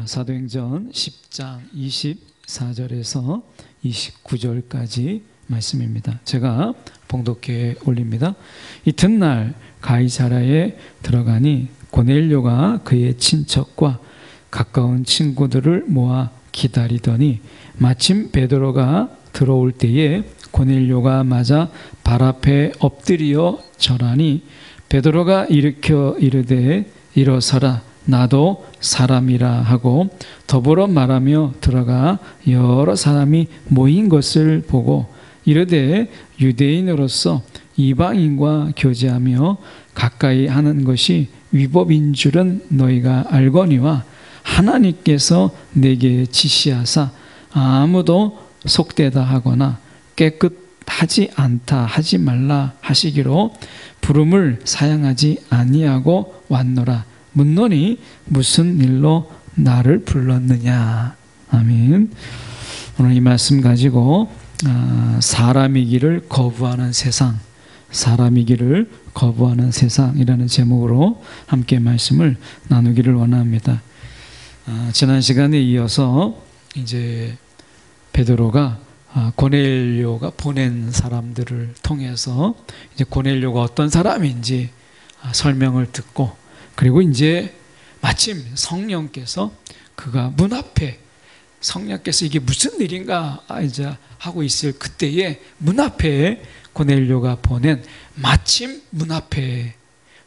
사도행전 10장 24절에서 29절까지 말씀입니다. 제가 봉독해 올립니다. 이튿날 가이사랴에 들어가니 고넬료가 그의 친척과 가까운 친구들을 모아 기다리더니 마침 베드로가 들어올 때에 고넬료가 맞아 발 앞에 엎드려 절하니 베드로가 일으켜 이르되 일어서라 나도 사람이라 하고 더불어 말하며 들어가 여러 사람이 모인 것을 보고 이르되 유대인으로서 이방인과 교제하며 가까이 하는 것이 위법인 줄은 너희가 알거니와 하나님께서 내게 지시하사 아무도 속되다 하거나 깨끗하지 않다 하지 말라 하시기로 부름을 사양하지 아니하고 왔노라. 묻노니 무슨 일로 나를 불렀느냐. 아멘. 오늘 이 말씀 가지고 사람이기를 거부하는 세상, 사람이기를 거부하는 세상이라는 제목으로 함께 말씀을 나누기를 원합니다. 지난 시간에 이어서 이제 베드로가 고넬료가 보낸 사람들을 통해서 이제 고넬료가 어떤 사람인지 설명을 듣고, 그리고 이제 마침 성령께서 그가 문 앞에, 성령께서 이게 무슨 일인가 이제 하고 있을 그때에 문 앞에 고넬료가 보낸, 마침 문 앞에,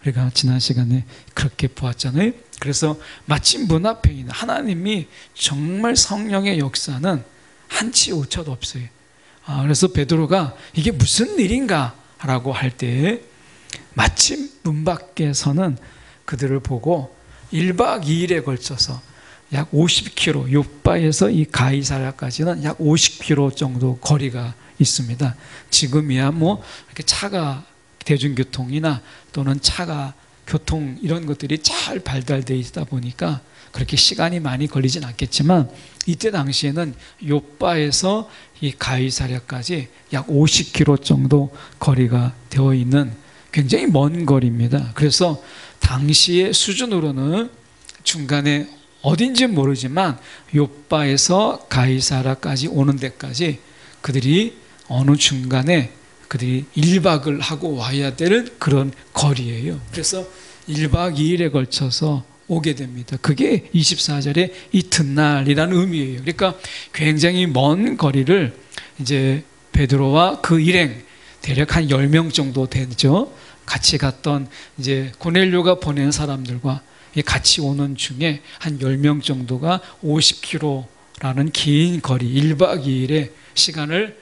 우리가 지난 시간에 그렇게 보았잖아요. 그래서 마침 문 앞에 있는 하나님이 정말 성령의 역사는 한치 오차도 없어요. 그래서 베드로가 이게 무슨 일인가 라고 할 때 마침 문 밖에서는 그들을 보고 1박 2일에 걸쳐서 약 50km, 요바에서 이 가이사랴까지는 약 50km 정도 거리가 있습니다. 지금이야 뭐 이렇게 차가, 대중교통이나 또는 차가, 교통 이런 것들이 잘 발달되어 있다 보니까 그렇게 시간이 많이 걸리진 않겠지만, 이때 당시에는 요바에서 이 가이사랴까지 약 50km 정도 거리가 되어 있는 굉장히 먼 거리입니다. 그래서 당시의 수준으로는 중간에 어딘지 모르지만 요바에서 가이사랴까지 오는 데까지 그들이 어느 중간에 그들이 1박을 하고 와야 되는 그런 거리예요. 그래서 1박 2일에 걸쳐서 오게 됩니다. 그게 24절의 이튿날이라는 의미예요. 그러니까 굉장히 먼 거리를 이제 베드로와 그 일행, 대략 한 10명 정도 되죠. 같이 갔던 이제 고넬료가 보낸 사람들과 같이 오는 중에 한 10명 정도가 50km라는 긴 거리, 1박 2일의 시간을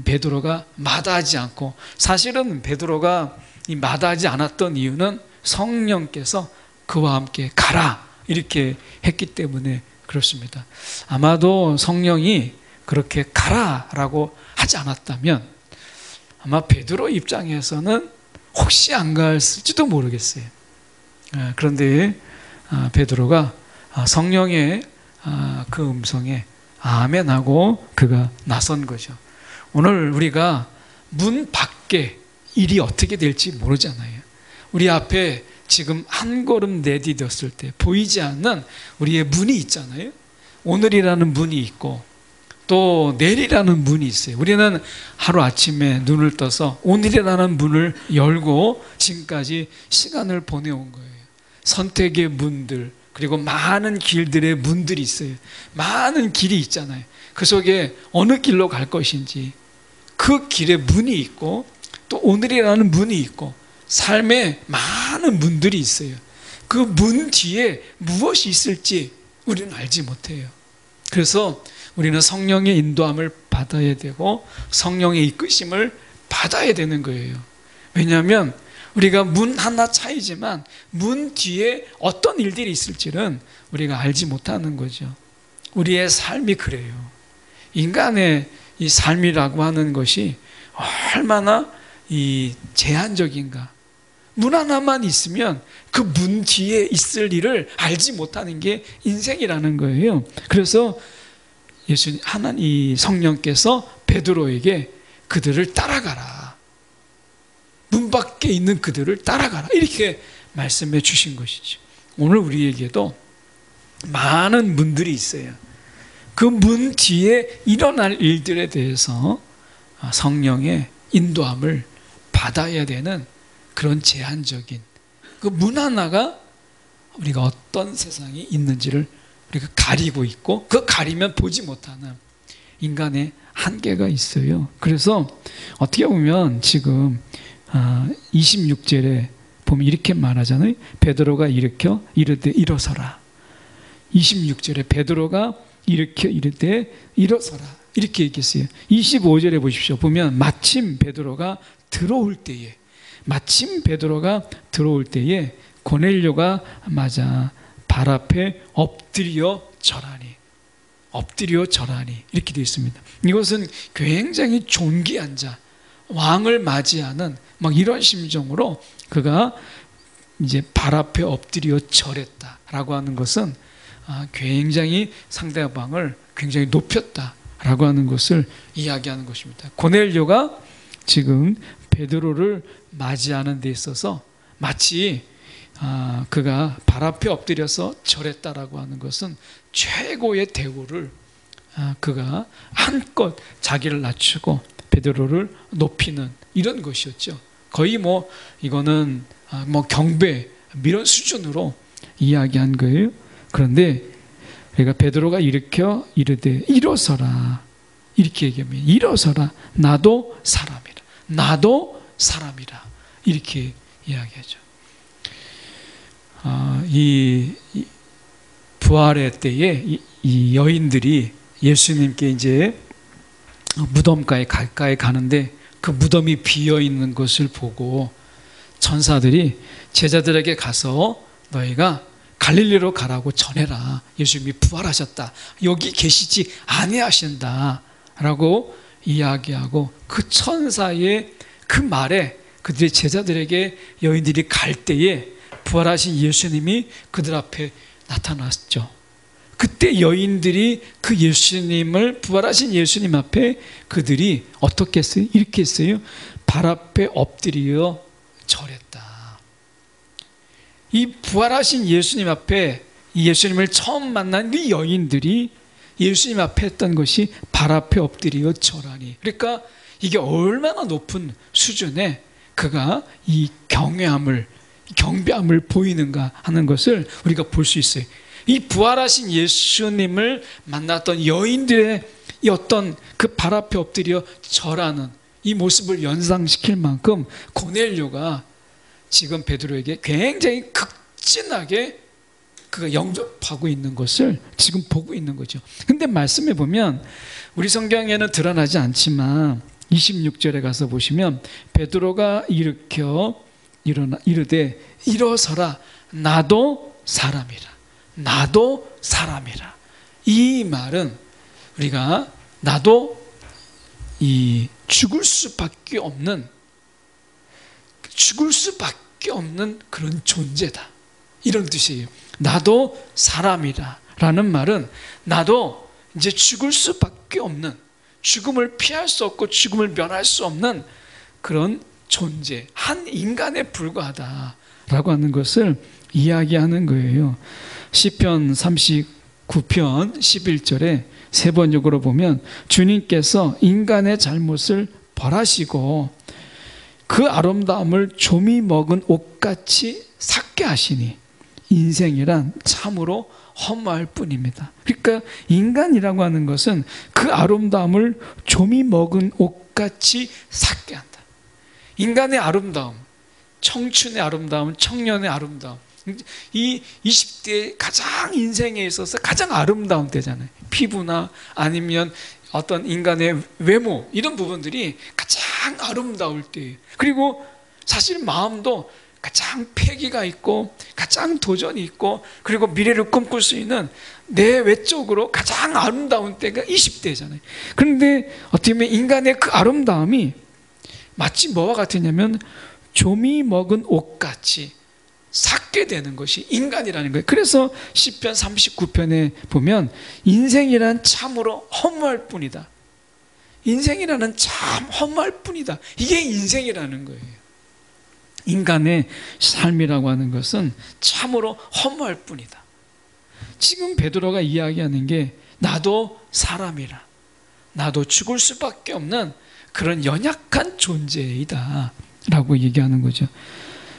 베드로가 마다하지 않고, 사실은 베드로가 이 마다하지 않았던 이유는 성령께서 그와 함께 가라 이렇게 했기 때문에 그렇습니다. 아마도 성령이 그렇게 가라라고 하지 않았다면 아마 베드로 입장에서는 혹시 안 갔을지도 모르겠어요. 그런데 베드로가 성령의 그 음성에 아멘하고 그가 나선 거죠. 오늘 우리가 문 밖에 일이 어떻게 될지 모르잖아요. 우리 앞에 지금 한 걸음 내디뎠을 때 보이지 않는 우리의 문이 있잖아요. 오늘이라는 문이 있고 또 내일이라는 문이 있어요. 우리는 하루아침에 눈을 떠서 오늘이라는 문을 열고 지금까지 시간을 보내온 거예요. 선택의 문들, 그리고 많은 길들의 문들이 있어요. 많은 길이 있잖아요. 그 속에 어느 길로 갈 것인지 그 길에 문이 있고 또 오늘이라는 문이 있고 삶에 많은 문들이 있어요. 그 문 뒤에 무엇이 있을지 우리는 알지 못해요. 그래서 우리는 성령의 인도함을 받아야 되고 성령의 이끄심을 받아야 되는 거예요. 왜냐하면 우리가 문 하나 차이지만 문 뒤에 어떤 일들이 있을지는 우리가 알지 못하는 거죠. 우리의 삶이 그래요. 인간의 이 삶이라고 하는 것이 얼마나 이 제한적인가. 문 하나만 있으면 그 문 뒤에 있을 일을 알지 못하는 게 인생이라는 거예요. 그래서 예수님, 하나님 성령께서 베드로에게 그들을 따라가라. 문 밖에 있는 그들을 따라가라. 이렇게 말씀해 주신 것이죠. 오늘 우리에게도 많은 문들이 있어요. 그 문 뒤에 일어날 일들에 대해서 성령의 인도함을 받아야 되는 그런 제한적인 그 문 하나가 우리가 어떤 세상이 있는지를 우리가 가리고 있고, 그 가리면 보지 못하는 인간의 한계가 있어요. 그래서 어떻게 보면 지금 26절에 보면 이렇게 말하잖아요. 베드로가 일으켜 이르되 일어서라. 26절에 베드로가 일으켜 이르되 일어서라 이렇게 얘기했어요. 25절에 보십시오. 보면 마침 베드로가 들어올 때에 고넬료가 맞아 발 앞에 엎드려 절하니 이렇게 되어 있습니다. 이것은 굉장히 존귀한 자, 왕을 맞이하는 막 이런 심정으로 그가 이제 발 앞에 엎드려 절했다라고 하는 것은 굉장히 상대방을 굉장히 높였다라고 하는 것을 이야기하는 것입니다. 고넬료가 지금 베드로를 맞이하는 데 있어서 마치 그가 발 앞에 엎드려서 절했다라고 하는 것은 최고의 대우를 그가 한껏 자기를 낮추고 베드로를 높이는 이런 것이었죠. 거의 뭐 이거는 뭐 경배 이런 수준으로 이야기한 거예요. 그런데 그러니까 베드로가 일으켜 이르되 일어서라 이렇게 얘기합니다. 일어서라 나도 사람이라 이렇게 이야기하죠. 이 부활의 때에 이 여인들이 예수님께 이제 무덤가에 가까이 가는데 그 무덤이 비어 있는 것을 보고 천사들이 제자들에게 가서 너희가 갈릴리로 가라고 전해라. 예수님이 부활하셨다. 여기 계시지 아니하신다. 라고 이야기하고 그 천사의 그 말에 그들의 제자들에게 여인들이 갈 때에 부활하신 예수님이 그들 앞에 나타났죠. 그때 여인들이 그 예수님을 부활하신 예수님 앞에 그들이 어떻게 했어요? 이렇게 했어요. 발 앞에 엎드려 절했다. 이 부활하신 예수님 앞에 이 예수님을 처음 만난 이 여인들이 예수님 앞에 했던 것이 발 앞에 엎드려 절하니. 그러니까 이게 얼마나 높은 수준의 그가 이 경배함을 보이는가 하는 것을 우리가 볼 수 있어요. 이 부활하신 예수님을 만났던 여인들의 이 어떤 그 발 앞에 엎드려 절하는 이 모습을 연상시킬 만큼 고넬료가 지금 베드로에게 굉장히 극진하게 그가 영접하고 있는 것을 지금 보고 있는 거죠. 근데 말씀해 보면 우리 성경에는 드러나지 않지만 26절에 가서 보시면 베드로가 일으켜 이르되 일어서라 나도 사람이라. 이 말은 우리가 나도 이 죽을 수밖에 없는 그런 존재다. 이런 뜻이에요. 나도 사람이다 라는 말은 나도 이제 죽을 수밖에 없는, 죽음을 피할 수 없고 죽음을 면할 수 없는 그런 존재, 한 인간에 불과하다라고 하는 것을 이야기하는 거예요. 시편 39편 11절에 세 번역으로 보면 주님께서 인간의 잘못을 벌하시고 그 아름다움을 조미 먹은 옷같이 삭게 하시니 인생이란 참으로 허무할 뿐입니다. 그러니까 인간이라고 하는 것은 그 아름다움을 조미 먹은 옷같이 삭게 한다. 인간의 아름다움, 청춘의 아름다움, 청년의 아름다움, 이 20대의 가장 인생에 있어서 가장 아름다운 때잖아요. 피부나 아니면 어떤 인간의 외모 이런 부분들이 가장 아름다울 때예요. 그리고 사실 마음도 가장 패기가 있고 가장 도전이 있고 그리고 미래를 꿈꿀 수 있는 내 외적으로 가장 아름다운 때가 20대잖아요. 그런데 어떻게 보면 인간의 그 아름다움이 마치 뭐와 같으냐면 조미 먹은 옷같이 삭게 되는 것이 인간이라는 거예요. 그래서 시편 39편에 보면 인생이란 참으로 허무할 뿐이다. 인생이라는 참 허무할 뿐이다. 이게 인생이라는 거예요. 인간의 삶이라고 하는 것은 참으로 허무할 뿐이다. 지금 베드로가 이야기하는 게 나도 사람이라, 나도 죽을 수밖에 없는 그런 연약한 존재이다 라고 얘기하는 거죠.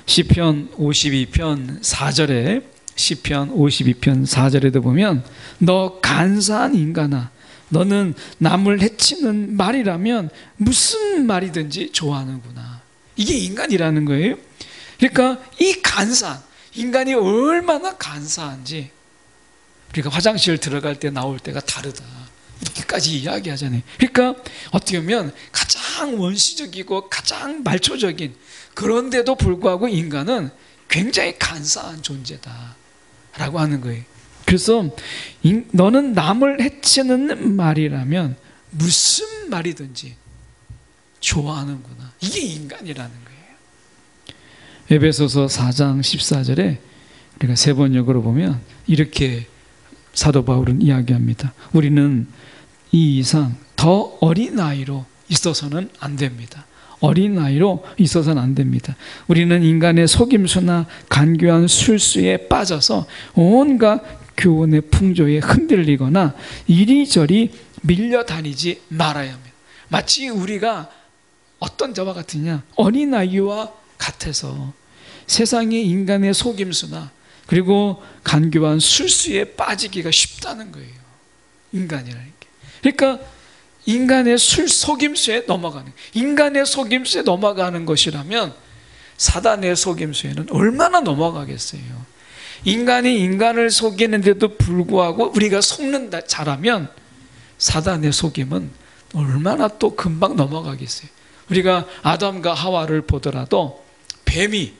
시편 52편 4절에 시편 52편 4절에도 보면 너 간사한 인간아, 너는 남을 해치는 말이라면 무슨 말이든지 좋아하는구나. 이게 인간이라는 거예요. 그러니까 이 간사한, 인간이 얼마나 간사한지 우리가 화장실 들어갈 때 나올 때가 다르다, 이렇게까지 이야기하잖아요. 그러니까 어떻게 보면 가장 원시적이고 가장 말초적인, 그런데도 불구하고 인간은 굉장히 간사한 존재다 라고 하는 거예요. 그래서 너는 남을 해치는 말이라면 무슨 말이든지 좋아하는구나. 이게 인간이라는 거예요. 에베소서 4장 14절에 우리가 세 번역으로 보면 이렇게 사도 바울은 이야기합니다. 우리는 이 이상 더 어린 나이로 있어서는 안 됩니다. 어린 나이로 있어서는 안 됩니다. 우리는 인간의 속임수나 간교한 술수에 빠져서 온갖 교훈의 풍조에 흔들리거나 이리저리 밀려다니지 말아야 합니다. 마치 우리가 어떤 자와 같으냐, 어린아이와 같아서 세상의 인간의 속임수나 그리고 간교한 술수에 빠지기가 쉽다는 거예요. 인간이라는 게. 그러니까 인간의 속임수에 넘어가는, 인간의 속임수에 넘어가는 것이라면 사단의 속임수에는 얼마나 넘어가겠어요. 인간이 인간을 속이는데도 불구하고 우리가 속는다 잘하면 사단의 속임은 얼마나 또 금방 넘어가겠어요. 우리가 아담과 하와를 보더라도 뱀이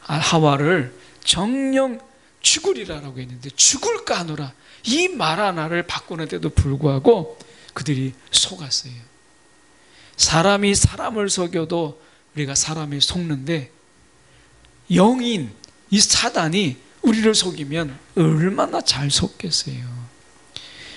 하와를 정령 죽으리라라고 했는데 죽을까 하노라, 이 말 하나를 바꾸는데도 불구하고 그들이 속았어요. 사람이 사람을 속여도 우리가 사람을 속는데 영인 이 사단이 우리를 속이면 얼마나 잘 속겠어요.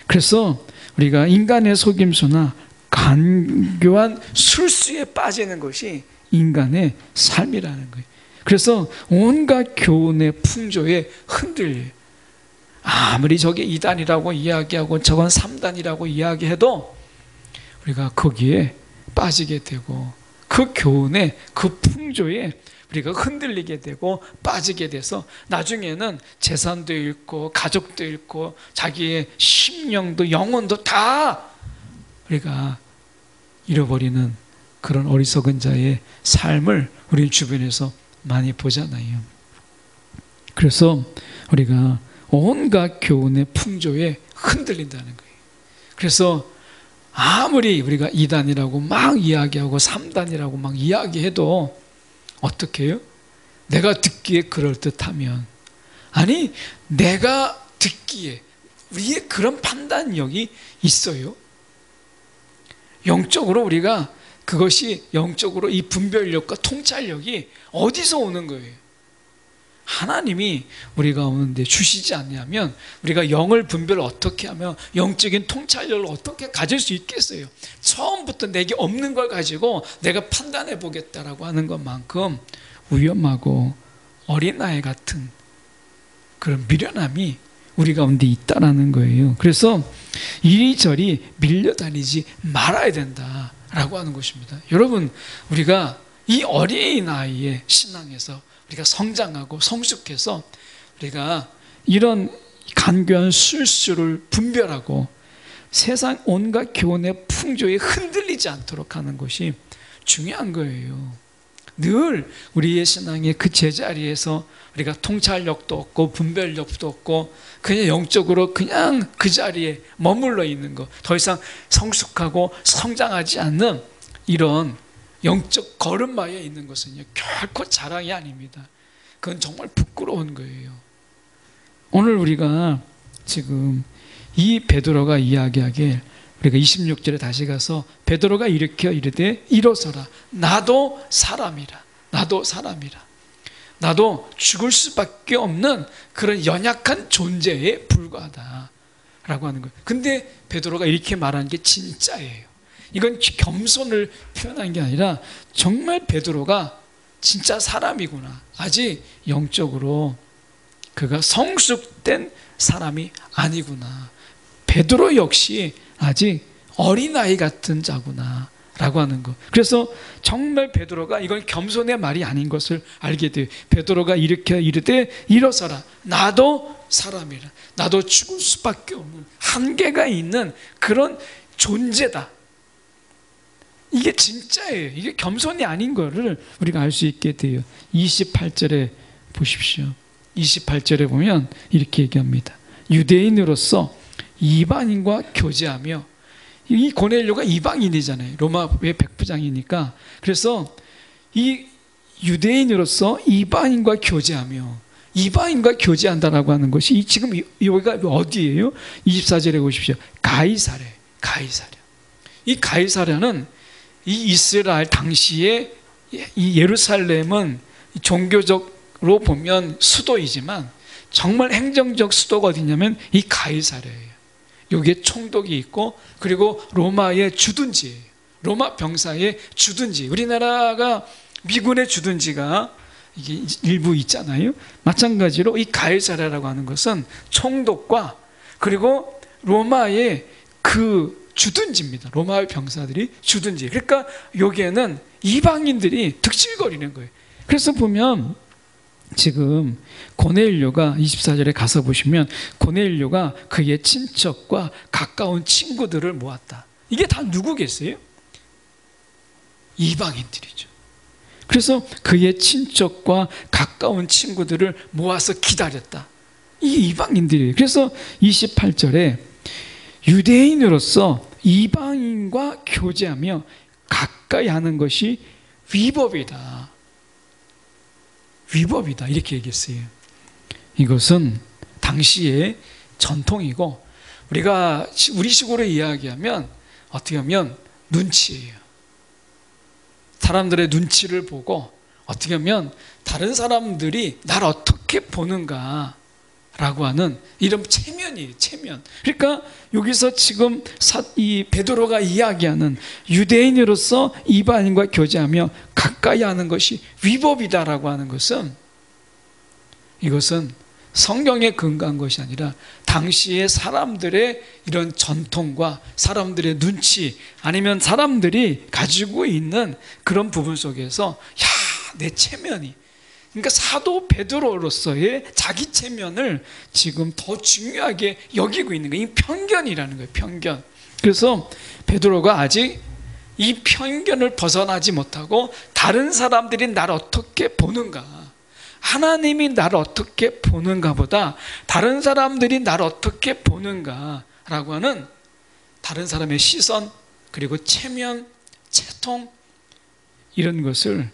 그래서 우리가 인간의 속임수나 간교한 술수에 빠지는 것이 인간의 삶이라는 거예요. 그래서 온갖 교훈의 풍조에 흔들려요. 아무리 저게 2단이라고 이야기하고 저건 3단이라고 이야기해도 우리가 거기에 빠지게 되고 그 교훈에 그 풍조에 우리가 흔들리게 되고 빠지게 돼서 나중에는 재산도 잃고 가족도 잃고 자기의 심령도 영혼도 다 우리가 잃어버리는 그런 어리석은 자의 삶을 우리 주변에서 많이 보잖아요. 그래서 우리가 온갖 교훈의 풍조에 흔들린다는 거예요. 그래서 아무리 우리가 2단이라고 막 이야기하고 3단이라고 막 이야기해도 어떻게 해요? 내가 듣기에 그럴듯하면, 아니 내가 듣기에 우리의 그런 판단력이 있어요. 영적으로 우리가 그것이 영적으로 이 분별력과 통찰력이 어디서 오는 거예요? 하나님이 우리 가운데 주시지 않냐면 우리가 영을 분별 어떻게 하면 영적인 통찰력을 어떻게 가질 수 있겠어요? 처음부터 내게 없는 걸 가지고 내가 판단해 보겠다라고 하는 것만큼 위험하고 어린아이 같은 그런 미련함이 우리 가운데 있다라는 거예요. 그래서 이리저리 밀려다니지 말아야 된다라고 하는 것입니다. 여러분, 우리가 이 어린아이의 신앙에서 우리가 성장하고 성숙해서 우리가 이런 간교한 술수를 분별하고 세상 온갖 교훈의 풍조에 흔들리지 않도록 하는 것이 중요한 거예요. 늘 우리의 신앙의 그 제자리에서 우리가 통찰력도 없고 분별력도 없고 그냥 영적으로 그냥 그 자리에 머물러 있는 것, 더 이상 성숙하고 성장하지 않는 이런 영적 걸음마에 있는 것은요, 결코 자랑이 아닙니다. 그건 정말 부끄러운 거예요. 오늘 우리가 지금 이 베드로가 이야기하길 우리가 26절에 다시 가서 베드로가 일으켜 이르되 일어서라, 나도 사람이라, 나도 사람이라, 나도 죽을 수밖에 없는 그런 연약한 존재에 불과하다 라고 하는 거예요. 근데 베드로가 이렇게 말하는 게 진짜예요. 이건 겸손을 표현한 게 아니라 정말 베드로가 진짜 사람이구나, 아직 영적으로 그가 성숙된 사람이 아니구나. 베드로 역시 아직 어린아이 같은 자구나 라고 하는 것. 그래서 정말 베드로가 이건 겸손의 말이 아닌 것을 알게 돼요. 베드로가 이렇게 이르되 일어서라, 나도 사람이라. 나도 죽을 수밖에 없는 한계가 있는 그런 존재다. 이게 진짜예요. 이게 겸손이 아닌 거를 우리가 알 수 있게 돼요. 28절에 보십시오. 28절에 보면 이렇게 얘기합니다. 유대인으로서 이방인과 교제하며, 이 고넬료가 이방인이잖아요. 로마의 백부장이니까. 그래서 이 유대인으로서 이방인과 교제하며, 이방인과 교제한다라고 하는 것이 지금 여기가 어디예요? 24절에 보십시오. 가이사랴. 이 가이사랴는 이 이스라엘 당시에 이 예루살렘은 종교적으로 보면 수도이지만 정말 행정적 수도가 어디냐면 이 가이사랴예요. 여기에 총독이 있고, 그리고 로마의 주둔지예요. 로마 병사의 주둔지. 우리나라가 미군의 주둔지가 이게 일부 있잖아요. 마찬가지로 이 가이사랴라고 하는 것은 총독과 그리고 로마의 그 주둔지입니다. 로마의 병사들이 주둔지. 그러니까 여기에는 이방인들이 득실거리는 거예요. 그래서 보면 지금 고넬료가 24절에 가서 보시면 고넬료가 그의 친척과 가까운 친구들을 모았다. 이게 다 누구겠어요? 이방인들이죠. 그래서 그의 친척과 가까운 친구들을 모아서 기다렸다. 이 이방인들이에요. 그래서 28절에 유대인으로서 이방인과 교제하며 가까이 하는 것이 위법이다. 위법이다. 이렇게 얘기했어요. 이것은 당시의 전통이고, 우리식으로 이야기하면 어떻게 하면 눈치예요. 사람들의 눈치를 보고 어떻게 하면 다른 사람들이 나를 어떻게 보는가 라고 하는 이런 체면이에요. 체면. 그러니까 여기서 지금 이 베드로가 이야기하는 유대인으로서 이방인과 교제하며 가까이 하는 것이 위법이다라고 하는 것은, 이것은 성경에 근거한 것이 아니라 당시의 사람들의 이런 전통과 사람들의 눈치, 아니면 사람들이 가지고 있는 그런 부분 속에서 내 체면이, 그러니까 사도 베드로로서의 자기 체면을 지금 더 중요하게 여기고 있는 거예요. 이 편견이라는 거예요. 편견. 그래서 베드로가 아직 이 편견을 벗어나지 못하고 다른 사람들이 나를 어떻게 보는가, 하나님이 나를 어떻게 보는가 보다 다른 사람들이 나를 어떻게 보는가라고 하는 다른 사람의 시선, 그리고 체면, 채통, 이런 것을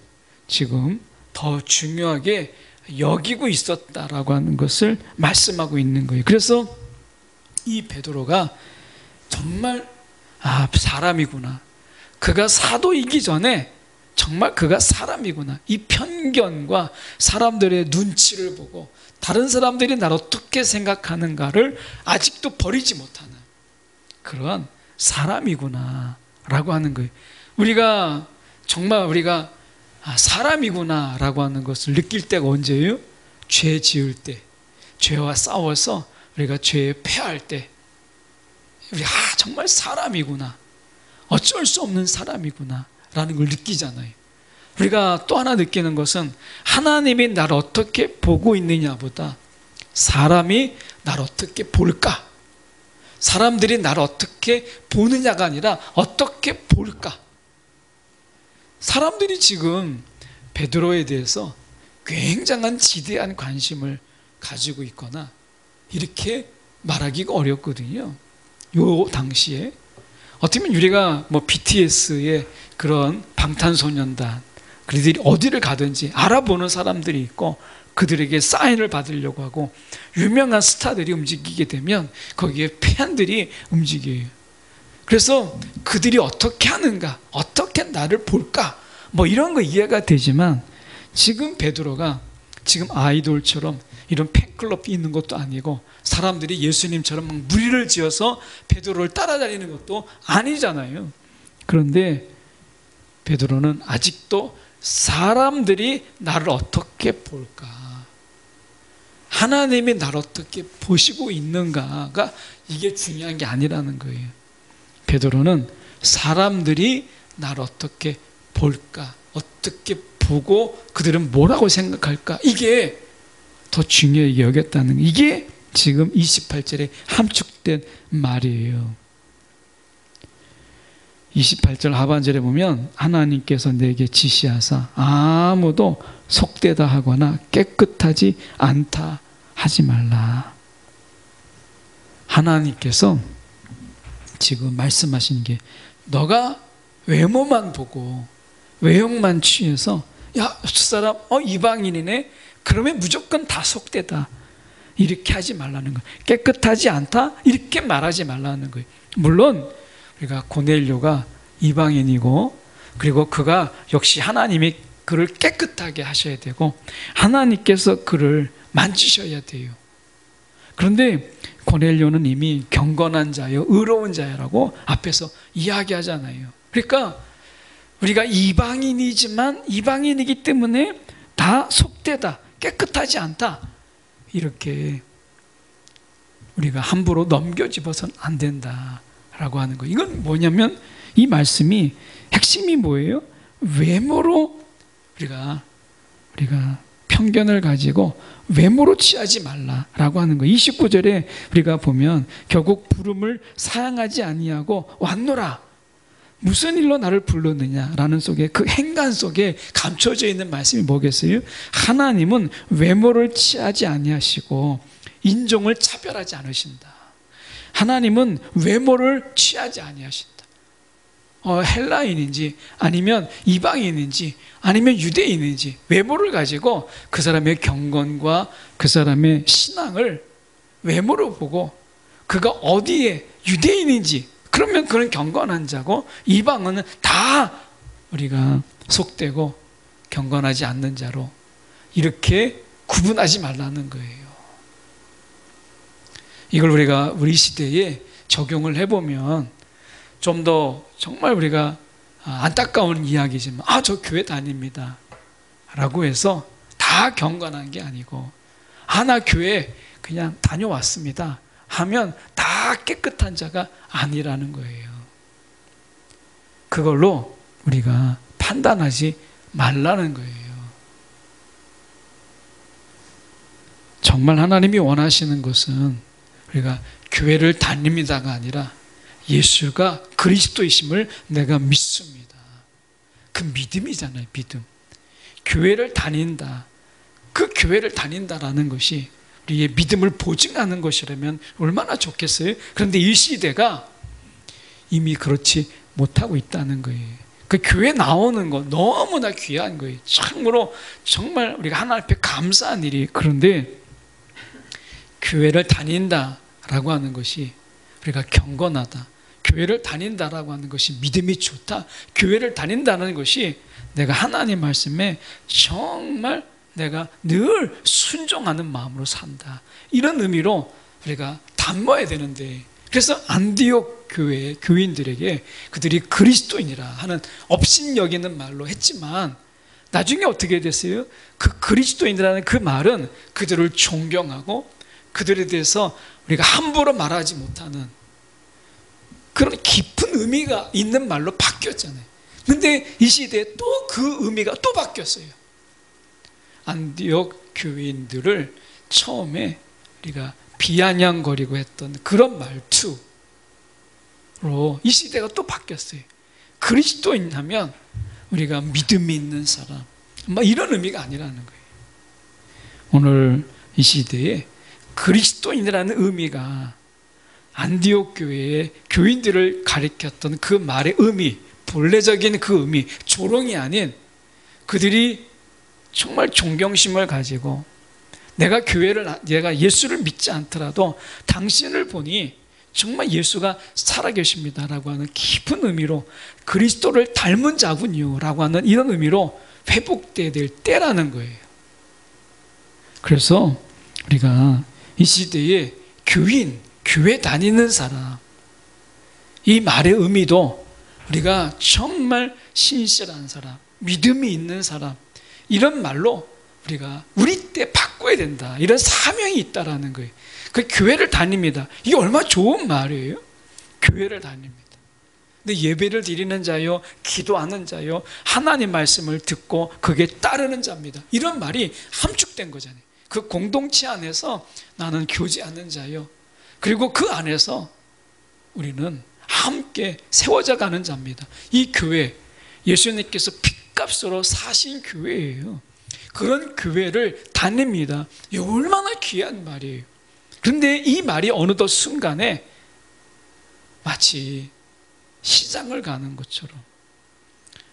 지금 더 중요하게 여기고 있었다라고 하는 것을 말씀하고 있는 거예요. 그래서 이 베드로가 정말 사람이구나, 그가 사도이기 전에 정말 그가 사람이구나, 이 편견과 사람들의 눈치를 보고 다른 사람들이 나를 어떻게 생각하는가를 아직도 버리지 못하는 그러한 사람이구나 라고 하는 거예요. 우리가 사람이구나 라고 하는 것을 느낄 때가 언제예요? 죄 지을 때, 죄와 싸워서 우리가 죄에 패할 때, 우리 정말 사람이구나, 어쩔 수 없는 사람이구나 라는 걸 느끼잖아요. 우리가 또 하나 느끼는 것은 하나님이 나를 어떻게 보고 있느냐보다 사람이 나를 어떻게 볼까, 사람들이 나를 어떻게 보느냐가 아니라 어떻게 볼까. 사람들이 지금 베드로에 대해서 굉장한 지대한 관심을 가지고 있거나 이렇게 말하기가 어렵거든요. 요 당시에 어떻게 보면 우리가 BTS의 그런 방탄소년단, 그들이 어디를 가든지 알아보는 사람들이 있고 그들에게 사인을 받으려고 하고, 유명한 스타들이 움직이게 되면 거기에 팬들이 움직여요. 그래서 그들이 어떻게 하는가, 어떻게 나를 볼까, 이런 거 이해가 되지만, 지금 베드로가 지금 아이돌처럼 이런 팬클럽이 있는 것도 아니고, 사람들이 예수님처럼 막 무리를 지어서 베드로를 따라다니는 것도 아니잖아요. 그런데 베드로는 아직도 사람들이 나를 어떻게 볼까, 하나님이 나를 어떻게 보시고 있는가가 이게 중요한 게 아니라는 거예요. 베드로는 사람들이 나를 어떻게 볼까, 어떻게 보고 그들은 뭐라고 생각할까, 이게 더 중요하게 여겼다는, 이게 지금 28절에 함축된 말이에요. 28절 하반절에 보면 하나님께서 내게 지시하사 아무도 속되다 하거나 깨끗하지 않다 하지 말라. 하나님께서 지금 말씀하시는 게, 너가 외모만 보고 외형만 취해서 야, 저 사람 이방인이네, 그러면 무조건 다 속되다, 이렇게 하지 말라는 거예요. 깨끗하지 않다, 이렇게 말하지 말라는 거예요. 물론 우리가 고넬료가 이방인이고, 그리고 그가 역시 하나님이 그를 깨끗하게 하셔야 되고 하나님께서 그를 만지셔야 돼요. 그런데 고넬료는 이미 경건한 자요, 의로운 자라고 앞에서 이야기하잖아요. 그러니까 우리가 이방인이지만 이방인이기 때문에 다 속되다, 깨끗하지 않다, 이렇게 우리가 함부로 넘겨짚어서는 안 된다라고 하는 거예요. 이건 뭐냐면, 이 말씀이 핵심이 뭐예요? 외모로 우리가 편견을 가지고 외모로 취하지 말라라고 하는 거예요. 29절에 우리가 보면 결국 부름을 사양하지 아니하고 왔노라, 무슨 일로 나를 불렀느냐라는 속에, 그 행간 속에 감춰져 있는 말씀이 뭐겠어요? 하나님은 외모를 취하지 아니하시고 인종을 차별하지 않으신다. 하나님은 외모를 취하지 아니하신다. 헬라인인지 아니면 이방인인지 아니면 유대인인지 외모를 가지고 그 사람의 경건과 그 사람의 신앙을 외모로 보고, 그가 어디에 유대인인지 그러면 그는 경건한 자고, 이방은 다 우리가 속되고 경건하지 않는 자로 이렇게 구분하지 말라는 거예요. 이걸 우리가 우리 시대에 적용을 해보면 좀 더 정말 우리가 안타까운 이야기지만, 저 교회 다닙니다 라고 해서 다 경건한 게 아니고, 나 교회 그냥 다녀왔습니다 하면 다 깨끗한 자가 아니라는 거예요. 그걸로 우리가 판단하지 말라는 거예요. 정말 하나님이 원하시는 것은 우리가 교회를 다닙니다가 아니라 예수가 그리스도이심을 내가 믿습니다. 그 믿음이잖아요. 믿음. 교회를 다닌다, 그 교회를 다닌다라는 것이 우리의 믿음을 보증하는 것이라면 얼마나 좋겠어요. 그런데 이 시대가 이미 그렇지 못하고 있다는 거예요. 그 교회 나오는 거 너무나 귀한 거예요. 참으로 정말 우리가 하나님 앞에 감사한 일이. 그런데 교회를 다닌다라고 하는 것이 우리가 경건하다, 교회를 다닌다라고 하는 것이 믿음이 좋다, 교회를 다닌다는 것이 내가 하나님 말씀에 정말 내가 늘 순종하는 마음으로 산다, 이런 의미로 우리가 담아야 되는데, 그래서 안디옥 교회 교인들에게 그들이 그리스도인이라 하는 업신여기는 말로 했지만, 나중에 어떻게 됐어요? 그 그리스도인이라는 그 말은 그들을 존경하고 그들에 대해서 우리가 함부로 말하지 못하는 그런 깊은 의미가 있는 말로 바뀌었잖아요. 근데 이 시대에 또 그 의미가 또 바뀌었어요. 안디옥 교인들을 처음에 우리가 비아냥거리고 했던 그런 말투로 이 시대가 또 바뀌었어요. 그리스도인 하면 우리가 믿음이 있는 사람, 이런 의미가 아니라는 거예요. 오늘 이 시대에 그리스도인이라는 의미가 안디옥 교회의 교인들을 가리켰던 그 말의 의미, 본래적인 그 의미, 조롱이 아닌, 그들이 정말 존경심을 가지고 내가 예수를 믿지 않더라도 당신을 보니 정말 예수가 살아계십니다라고 하는 깊은 의미로, 그리스도를 닮은 자군요 라고 하는 이런 의미로 회복돼야 될 때라는 거예요. 그래서 우리가 이 시대에 교회 다니는 사람, 이 말의 의미도 우리가 정말 신실한 사람, 믿음이 있는 사람, 이런 말로 우리가 우리 때 바꿔야 바꿔야 된다. 이런 사명이 있다라는 거예요. 그 교회를 다닙니다. 이게 얼마나 좋은 말이에요. 교회를 다닙니다. 근데 예배를 드리는 자요, 기도하는 자요, 하나님 말씀을 듣고 그게 따르는 자입니다. 이런 말이 함축된 거잖아요. 그 공동체 안에서 나는 교제하는 자요, 그리고 그 안에서 우리는 함께 세워져 가는 자입니다. 이 교회, 예수님께서 핏값으로 사신 교회예요. 그런 교회를 다닙니다. 이 얼마나 귀한 말이에요. 그런데 이 말이 어느덧 순간에 마치 시장을 가는 것처럼,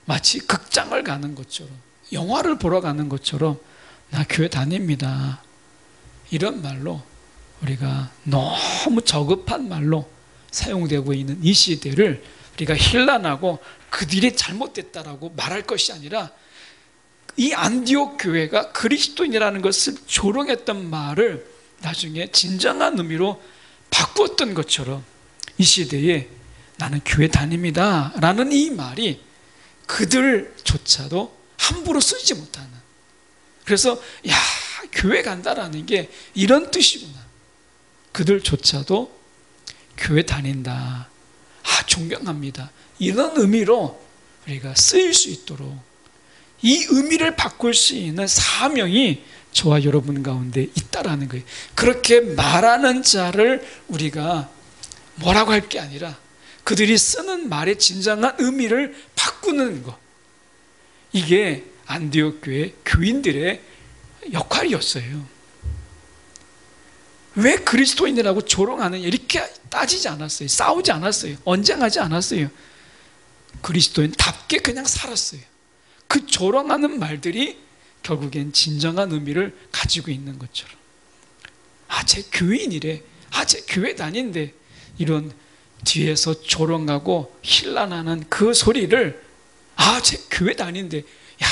마치 극장을 가는 것처럼, 영화를 보러 가는 것처럼 나 교회 다닙니다, 이런 말로 우리가 너무 저급한 말로 사용되고 있는 이 시대를 우리가 힐난하고 그들이 잘못됐다라고 말할 것이 아니라, 이 안디옥 교회가 그리스도인이라는 것을 조롱했던 말을 나중에 진정한 의미로 바꾸었던 것처럼 이 시대에 나는 교회 다닙니다 라는 이 말이 그들조차도 함부로 쓰지 못하는, 그래서 야, 교회 간다라는 게 이런 뜻이구나, 그들조차도 교회 다닌다, 아, 존경합니다, 이런 의미로 우리가 쓰일 수 있도록 이 의미를 바꿀 수 있는 사명이 저와 여러분 가운데 있다라는 거예요. 그렇게 말하는 자를 우리가 뭐라고 할 게 아니라 그들이 쓰는 말의 진정한 의미를 바꾸는 것, 이게 안디옥 교회 교인들의 역할이었어요. 왜 그리스도인이라고 조롱하느냐 이렇게 따지지 않았어요. 싸우지 않았어요. 언쟁하지 않았어요. 그리스도인답게 그냥 살았어요. 그 조롱하는 말들이 결국엔 진정한 의미를 가지고 있는 것처럼, 아, 제 교인이래, 아, 제 교회 다닌데, 이런 뒤에서 조롱하고 힐난하는 그 소리를, 아, 제 교회 다닌데, 야,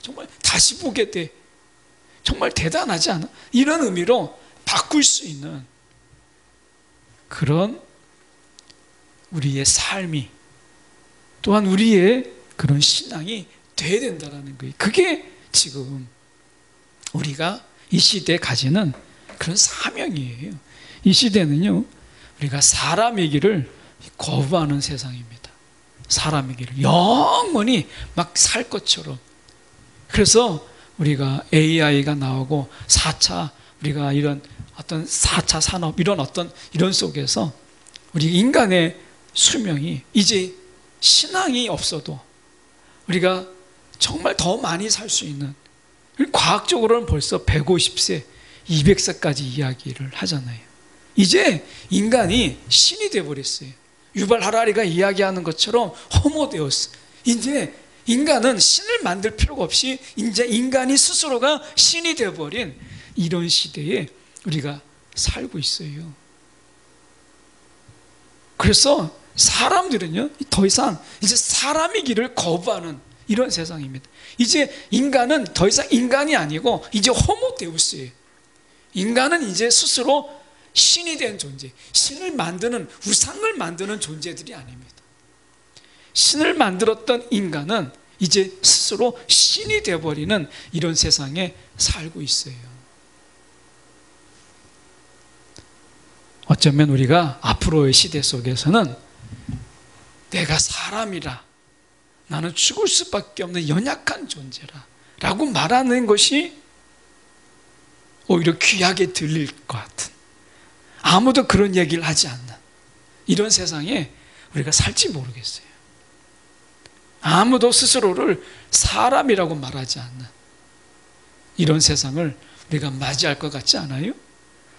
정말 다시 보게 돼, 정말 대단하지 않아? 이런 의미로 바꿀 수 있는 그런 우리의 삶이, 또한 우리의 그런 신앙이 돼야 된다는 거예요. 그게 지금 우리가 이 시대에 가지는 그런 사명이에요. 이 시대는요, 우리가 사람이기를 거부하는 세상입니다. 사람이기를 영원히 막 살 것처럼. 그래서 우리가 AI가 나오고 4차, 우리가 이런 어떤 4차 산업, 이런 어떤 이런 속에서 우리 인간의 수명이 이제 신앙이 없어도 우리가 정말 더 많이 살 수 있는, 과학적으로는 벌써 150세, 200세까지 이야기를 하잖아요. 이제 인간이 신이 되어버렸어요. 유발 하라리가 이야기하는 것처럼 호모데우스, 이제 인간은 신을 만들 필요가 없이 이제 인간이 스스로가 신이 되어버린 이런 시대에 우리가 살고 있어요. 그래서 사람들은요, 더 이상 이제 사람의 길을 거부하는 이런 세상입니다. 이제 인간은 더 이상 인간이 아니고 이제 호모데우스예요. 인간은 이제 스스로 신이 된 존재, 신을 만드는, 우상을 만드는 존재들이 아닙니다. 신을 만들었던 인간은 이제 스스로 신이 되어버리는 이런 세상에 살고 있어요. 어쩌면 우리가 앞으로의 시대 속에서는 내가 사람이라, 나는 죽을 수밖에 없는 연약한 존재라 라고 말하는 것이 오히려 귀하게 들릴 것 같은, 아무도 그런 얘기를 하지 않는 이런 세상에 우리가 살지 모르겠어요. 아무도 스스로를 사람이라고 말하지 않는 이런 세상을 우리가 맞이할 것 같지 않아요?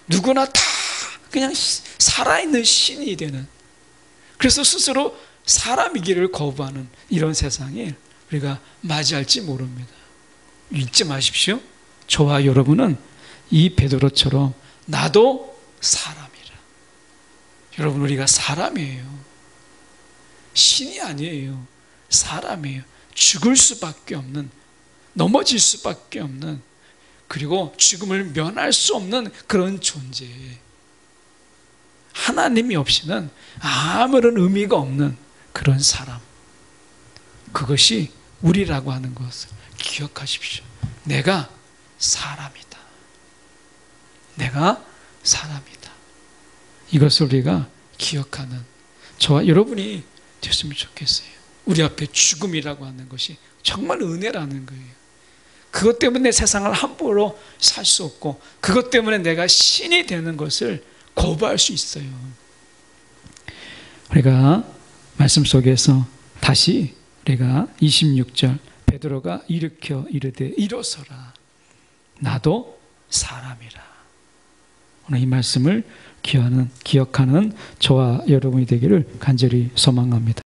누구나 다 그냥 살아있는 신이 되는, 그래서 스스로 사람이기를 거부하는 이런 세상에 우리가 맞이할지 모릅니다. 잊지 마십시오. 저와 여러분은 이 베드로처럼 나도 사람이라. 여러분, 우리가 사람이에요. 신이 아니에요. 사람이에요. 죽을 수밖에 없는, 넘어질 수밖에 없는, 그리고 죽음을 면할 수 없는 그런 존재예요. 하나님이 없이는 아무런 의미가 없는 그런 사람, 그것이 우리라고 하는 것을 기억하십시오. 내가 사람이다. 내가 사람이다. 이것을 우리가 기억하는 저와 여러분이 됐으면 좋겠어요. 우리 앞에 죽음이라고 하는 것이 정말 은혜라는 거예요. 그것 때문에 세상을 함부로 살 수 없고 그것 때문에 내가 신이 되는 것을 거부할 수 있어요. 우리가 말씀 속에서 다시 우리가 26절 베드로가 일으켜 이르되 일어서라 나도 사람이라. 오늘 이 말씀을 기억하는 저와 여러분이 되기를 간절히 소망합니다.